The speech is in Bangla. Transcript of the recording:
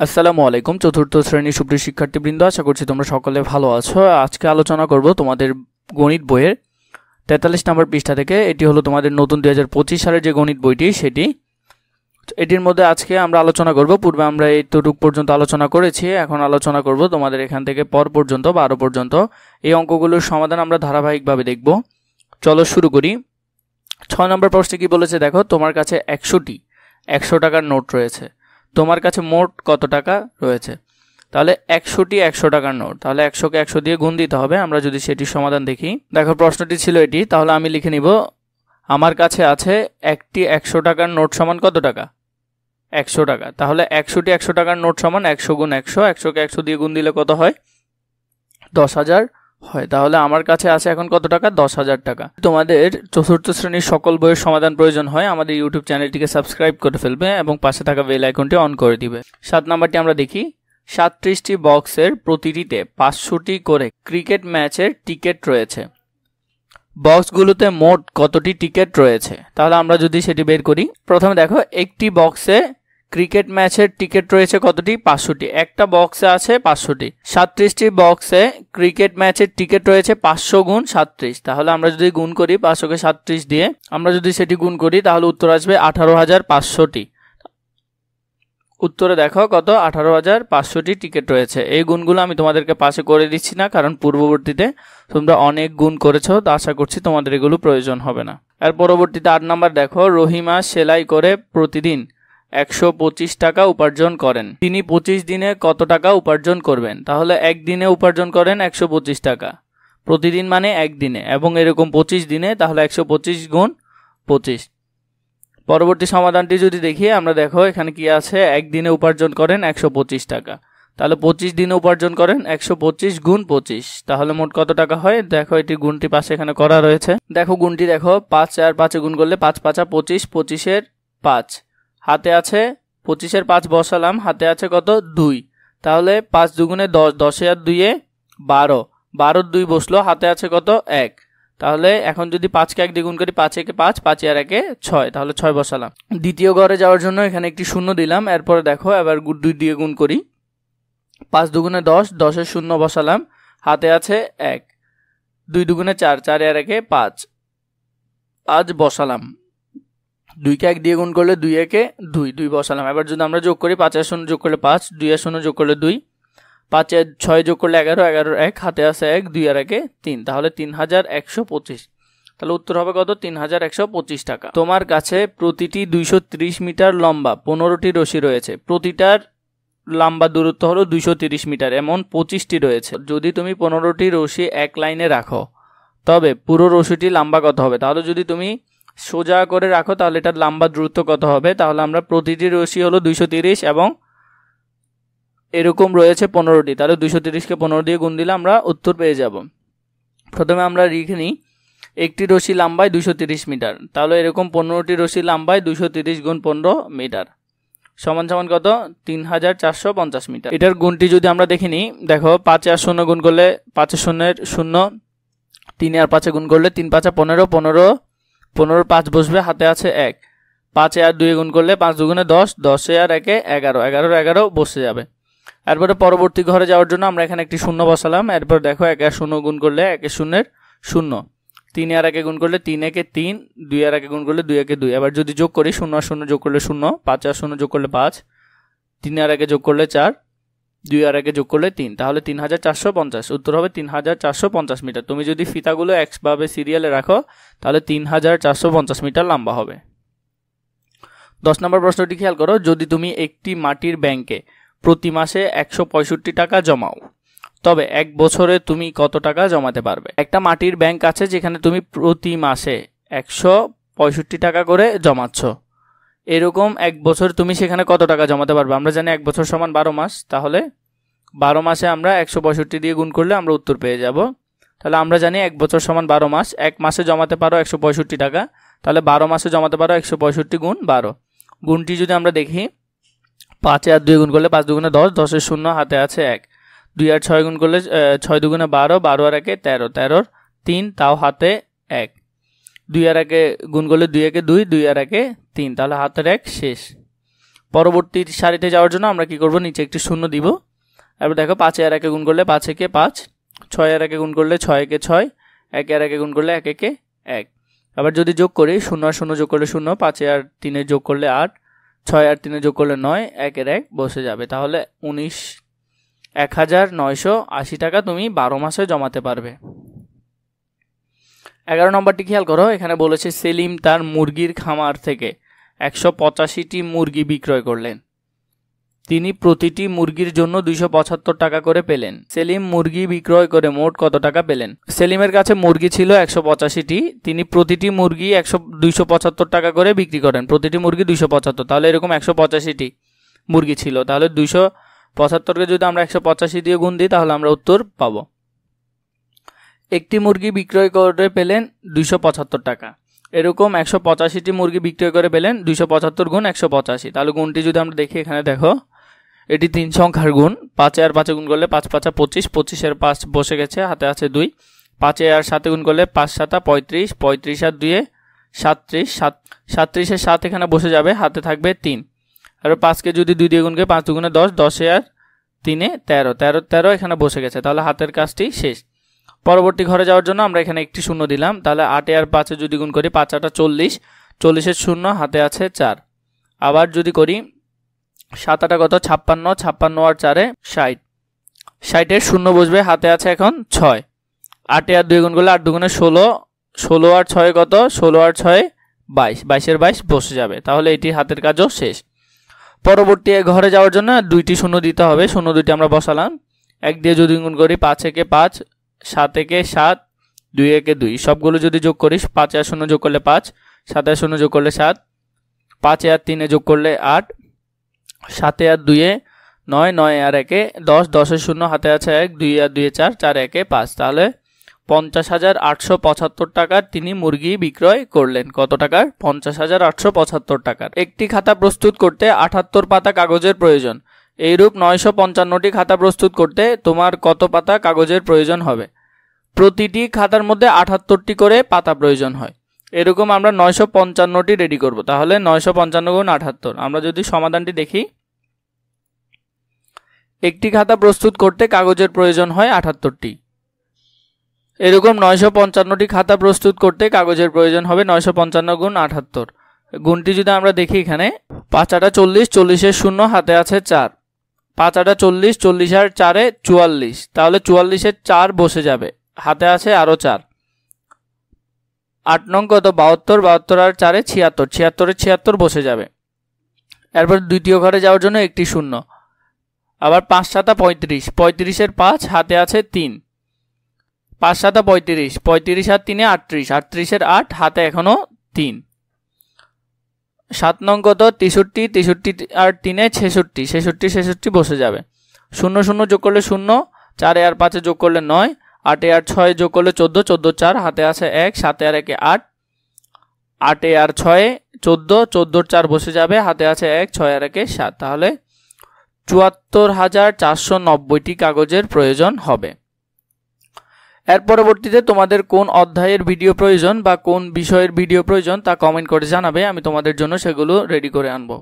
আসসালামু আলাইকুম চতুর্থ শ্রেণীর সুপ্রিয় শিক্ষার্থীবৃন্দ, আশা করছি তোমরা সকলে ভালো আছো। আজকে আলোচনা করব তোমাদের গণিত বইয়ের 43 নম্বর পৃষ্ঠা থেকে। এটি হলো তোমাদের নতুন 2025 সালের যে গণিত বইটি সেটি। এটির মধ্যে আজকে আমরা আলোচনা করব, পূর্বে আমরা এইটুকু পর্যন্ত আলোচনা করেছি, এখন আলোচনা করব তোমাদের এখান থেকে পর পর্যন্ত 12 পর্যন্ত এই অঙ্কগুলোর সমাধান আমরা ধারাবাহিকভাবে দেখব। চলো শুরু করি। 6 নম্বর প্রশ্নে কি বলেছে দেখো, তোমার কাছে 100টি 100 টাকার নোট রয়েছে, তোমার কাছে মোট কত টাকা রয়েছে? তাহলে 100টি 100 টাকার নোট, তাহলে 100কে 100 দিয়ে গুণ দিতে হবে। আমরা যদি সেটির সমাধান দেখি, দেখো প্রশ্নটি ছিল এটি, তাহলে আমি লিখে নিব আমার কাছে আছে একটি 100 টাকার নোট সমান কত টাকা? 100 টাকা। তাহলে 100টি 100 টাকার নোট সমান 100 গুণ 100, 100কে 100 দিয়ে গুণ দিলে কত হয়? 10,000 হয়। তাহলে আমার কাছে আছে এখন কত টাকা? 10,000 টাকা। তোমাদের চতুর্থ শ্রেণীর সকল বইয়ের সমাধান প্রয়োজন হয়, আমাদের ইউটিউব চ্যানেলটিকে সাবস্ক্রাইব করে ফেলবে এবং পাশে থাকা বেল আইকনটি অন করে দিবে। 7 নাম্বারটি আমরা দেখি, 37টি বক্সের প্রতিটিতে 500টি করে ক্রিকেট ম্যাচের টিকিট রয়েছে, বক্সগুলোতে মোট কতটি টিকিট রয়েছে? তাহলে আমরা যদি সেটি বের করি, প্রথমে দেখো একটি বক্সে ক্রিকেট ম্যাচের টিকিট রয়েছে কতটি? 500টি। একটা বক্সে আছে 500টি। 37টি বক্সে ক্রিকেট ম্যাচের টিকিট রয়েছে 500 গুণ 37। তাহলে আমরা যদি গুণ করি 500কে 37 দিয়ে, আমরা যদি সেটি গুণ করি তাহলে উত্তর আসবে 18,500টি। উত্তরে দেখো কত? 18,500টি টিকিট রয়েছে। এই গুণগুলো আমি তোমাদেরকে পাশে করে দিচ্ছি না, কারণ পূর্ববর্তীতে তোমরা অনেক গুণ করেছো, তো আশা করছি তোমাদের এগুলো প্রয়োজন হবে না। এর পরবর্তীতে 8 নাম্বার দেখো, রহিমা সেলাই করে প্রতিদিন 125 টাকা উপার্জন করেন, তিনি 25 দিনে কত টাকা উপার্জন করবেন? তাহলে একদিনে উপার্জন করেন 125 টাকা, প্রতিদিন মানে একদিনে, এবং এরকম 25 দিনে, তাহলে 125 গুণ 25। পরবর্তী সমাধানটি যদি দেখি আমরা, দেখো এখানে কি আছে, একদিনে উপার্জন করেন 125 টাকা, তাহলে 25 দিনে উপার্জন করেন 125 গুণ 25, তাহলে মোট কত টাকা হয়? দেখো এটি গুণটি পাশে এখানে করা রয়েছে, দেখো গুণটি দেখো, 5 আর 5 গুণ করলে 5 5 25, 25-এর 5, হাতে আছে 25-এর 5 বসালাম, হাতে আছে কত? 2, তাহলে 5 দুগুণে 10, 10 আর 2-এ 12, 12-র 2 বসলো, হাতে আছে কত? 1। তাহলে এখন যদি 5কে 1 দিয়ে গুণ করি, 5 একে 5, 5 আর 1-এ 6, তাহলে 6 বসালাম। দ্বিতীয় ঘরে যাওয়ার জন্য এখানে একটি শূন্য দিলাম। এরপরে দেখো এবার 2 দিয়ে গুণ করি, 5 দুগুণে 10, 10-এর 0 বসালাম, হাতে আছে 1, 2 দুগুণে 4, 4 আর 1-এ 5, 5 বসালাম। 2কে 1 দিয়ে গুণ করলে 2 একে 2, 2 বসালাম। এবার যদি আমরা যোগ করি, 5 আর 0 যোগ করলে 5, 2 আর 0 যোগ করলে 2, 5 আর 6 যোগ করলে 11, 11-এর 1, হাতে আছে 1, 2 আর 1-এ 3, তাহলে 3,125। তাহলে উত্তর হবে কত? 3,125 টাকা। তোমার কাছে প্রতিটি 230 মিটার লম্বা 15টি রশি রয়েছে, প্রতিটার লম্বা দূরত্ব হলো 230 মিটার, এমন 25টি রয়েছে। যদি তুমি 15টি রশি এক লাইনে রাখো, তবে পুরো রশিটি লম্বা কত হবে? তাহলে যদি তুমি সোজা করে রাখো তাহলে এটার লম্বা দূরত্ব কত হবে? তাহলে আমরা প্রতিটি রশি হলো 230 এবং এরকম রয়েছে 15টি, তাহলে 230কে 15 দিয়ে গুণ দিলে আমরা উত্তর পেয়ে যাব। প্রথমে আমরা লিখে নিই, একটি রশি লম্বায় 230 মিটার, তাহলে এরকম 15টি রশি লম্বায় 230 গুণ 15 মিটার সমান সমান কত? 3,450 মিটার। এটার গুণটি যদি আমরা দেখে নিই, দেখো 5 আর 0 গুণ করলে 5 আর 0-এর 0, 3 আর 5 গুণ করলে 3 5 15, 15-র 5 বসবে, হাতে আছে 1, 5 আর 2 গুণ করলে 5 দুগুণে 10, 10 আর 1-এ 11, 11-এর 11 বসে যাবে। এরপরে পরবর্তী ঘরে যাওয়ার জন্য আমরা এখানে একটি 0 বসালাম। এরপর দেখো 1 আর 0 গুণ করলে 1 আর 0-এর 0, 3 আর 1 গুণ করলে 3 একে 3, 2 আর 1 গুণ করলে 2 একে 2। এবার যদি যোগ করি, 0 আর 0 যোগ করলে 0, 5 আর 0 যোগ করলে 5, 3 আর 1 যোগ করলে 4, 2 আর 1 যোগ করলে 3, তাহলে 3,450। উত্তর হবে 3,450 মিটার। তুমি যদি ফিতাগুলো একভাবে সিরিয়ালে রাখো তাহলে 3,450 মিটার লম্বা হবে। 10 নম্বর প্রশ্নটি খেয়াল করো, যদি তুমি একটি মাটির ব্যাংকে প্রতি মাসে 165 টাকা জমাও, তবে 1 বছরে তুমি কত টাকা জমাতে পারবে? একটা মাটির ব্যাংক আছে যেখানে তুমি প্রতি মাসে 165 টাকা করে জমাচ্ছ, এরকম 1 বছর তুমি সেখানে কত টাকা জমাতে পারবে? আমরা জানি 1 বছর সমান 12 মাস, তাহলে 12 মাসে আমরা 165 দিয়ে গুণ করলে আমরা উত্তর পেয়ে যাব। তাহলে আমরা জানি 1 বছর সমান 12 মাস, 1 মাসে জমাতে পারো 165 টাকা, তাহলে 12 মাসে জমাতে পারো 165 গুণ 12। গুণটি যদি আমরা দেখি, 5 আর 2 গুণ করলে 5 দুগুণে 10, 10-এর 0, হাতে আছে 1, 2 আর 6 গুণ করলে 6 দুগুণে 12, 12 আর 1-এ 13, 13-র 3, তাও হাতে 1, 2 আর 1-এ গুণ করলে 2 একে 2, 2 আর 1-এ 3, তাহলে হাতের 1 শেষ। পরবর্তী সারিতে যাওয়ার জন্য আমরা কি করব, নিচে একটি শূন্য দিব। এবার দেখো 5 আর 1 গুণ করলে 5 একে 5, 6 আর 1 গুণ করলে 6 একে 6, 1 আর 1 গুণ করলে 1 একে 1। আবার যদি যোগ করি 0 আর 0 যোগ করলে 0, 5 আর 3 যোগ করলে 8, 6 আর 3 যোগ করলে 9, 1 এর 1 বসে যাবে। তাহলে 19,980 টাকা তুমি 12 মাসে জমাতে পারবে। 11 নম্বরটি খেয়াল করো, এখানে বলেছে সেলিম তার মুরগির খামার থেকে 185টি মুরগি বিক্রয় করলেন। তিনি প্রতিটি মুরগির জন্য 275 টাকা করে পেলেন। সেলিম মুরগি বিক্রয় করে মোট কত টাকা পেলেন? সেলিমের কাছে মুরগি ছিল 185টি, তিনি প্রতিটি মুরগি 275 টাকা করে বিক্রি করেন। প্রতিটি মুরগি 275, তাহলে এরকম 185টি মুরগি ছিল। তাহলে 275কে যদি আমরা 185 দিয়ে গুণ দিই তাহলে আমরা উত্তর পাবো। একটি মুরগি বিক্রয় করে পেলেন 275 টাকা। এরকম 185টি মুরগি বিক্রয় করে পেলেন 275 গুণ 185। তাহলে গুণটি যদি আমরা দেখি, এখানে দেখো এটি 3 সংখ্যার গুণ। 5 আর 5 গুণ করলে 5 5 25, 25 এর 5 বসে গেছে, হাতে আছে 2। 5 আর 7 গুণ করলে 5 7 35, 35 আর 2 37, 37 এর 7 এখানে বসে যাবে, হাতে থাকবে 3। আর 5কে যদি 2 দিয়ে গুণ করি 5 2 10, 10 আর 3 13, 13 এখানে বসে গেছে। তাহলে হাতের কাজটি শেষ। পরবর্তী ঘরে যাওয়ার জন্য আমরা এখানে একটি শূন্য দিলাম। তাহলে 8 আর 5 যদি গুণ করি 5 8 40, 40 এর 0, হাতে আছে 4। আবার যদি করি 7 8 কত 56, 56 আর 4 60, 60 এর 0 বসবে, হাতে আছে এখন 6। 8 আর 2 গুণ করলে 8 2 16, 16 আর 6 কত 16 আর 6 22, 22 এর 22 বসে যাবে। তাহলে এটি হাতের কাজও শেষ। পরবর্তী ঘরে যাওয়ার জন্য 2টি শূন্য দিতে হবে। শূন্য 2টি আমরা বসালাম। 1 দিয়ে যদি গুণ করি 5 একে 5, 7 একে 7, 2 একে 2, সবগুলো যদি যোগ করিস 5 আর 0 যোগ করলে 5, 7 আর 0 যোগ করলে 7, 5 আর 3 যোগ করলে 8, 7 আর 2 9, 9 আর 1 10, 10 এর 0, হাতে আছে 1, 2 আর 2 4, 4 1 5। তাহলে 50,875 টাকার তিনি মুরগি বিক্রয় করলেন। কত টাকার? 50,875 টাকার। একটি খাতা প্রস্তুত করতে 78 পাতা কাগজের প্রয়োজন। এইরূপ 955টি খাতা প্রস্তুত করতে তোমার কত পাতা কাগজের প্রয়োজন হবে? প্রতিটি খাতার মধ্যে 78টি করে পাতা প্রয়োজন হয়। এরকম আমরা 955টি রেডি করব। তাহলে 955 গুণ 78। আমরা যদি সমাধানটি দেখি, একটি খাতা প্রস্তুত করতে কাগজের প্রয়োজন হয় 78টি। এরকম 955টি খাতা প্রস্তুত করতে কাগজের প্রয়োজন হবে 955 গুণ 78। গুণটি যদি আমরা দেখি, এখানে 5 8 40, 40 এর 0, হাতে আছে 4। 5 8 40, 40 আর 4 44, তাহলে 44 এর 4 বসে যাবে, হাতে আছে আরো 4। 8 নং কত 72, 72 আর 4 76, 76 এর 76 বসে যাবে। এরপর দ্বিতীয় ঘরে যাওয়ার জন্য একটি শূন্য। আবার 5 7 35, 35 এর 5, হাতে আছে 3। 5 7 35, 35 আর 3 38, 38 এর 8, হাতে এখনো 3। 7 নং কত 63, 63 আর 3 66, 66 66 বসে যাবে। 0 0 যোগ করলে 0, 4 আর 5 যোগ করলে 9, 8 আর 6 যোগ করলে 14, 14 4, হাতে আছে 1, 7 আর 1 8, 8 আর 6 14, 14 4 বসে যাবে, হাতে আছে 1, 6 আর 1 7। তাহলে 74,490টি কাগজের প্রয়োজন হবে। এর পরবর্তীতে তোমাদের কোন অধ্যায়ের ভিডিও প্রয়োজন বা কোন বিষয়ের ভিডিও প্রয়োজন তা কমেন্ট করে জানাবে, আমি তোমাদের জন্য সেগুলো রেডি করে আনবো।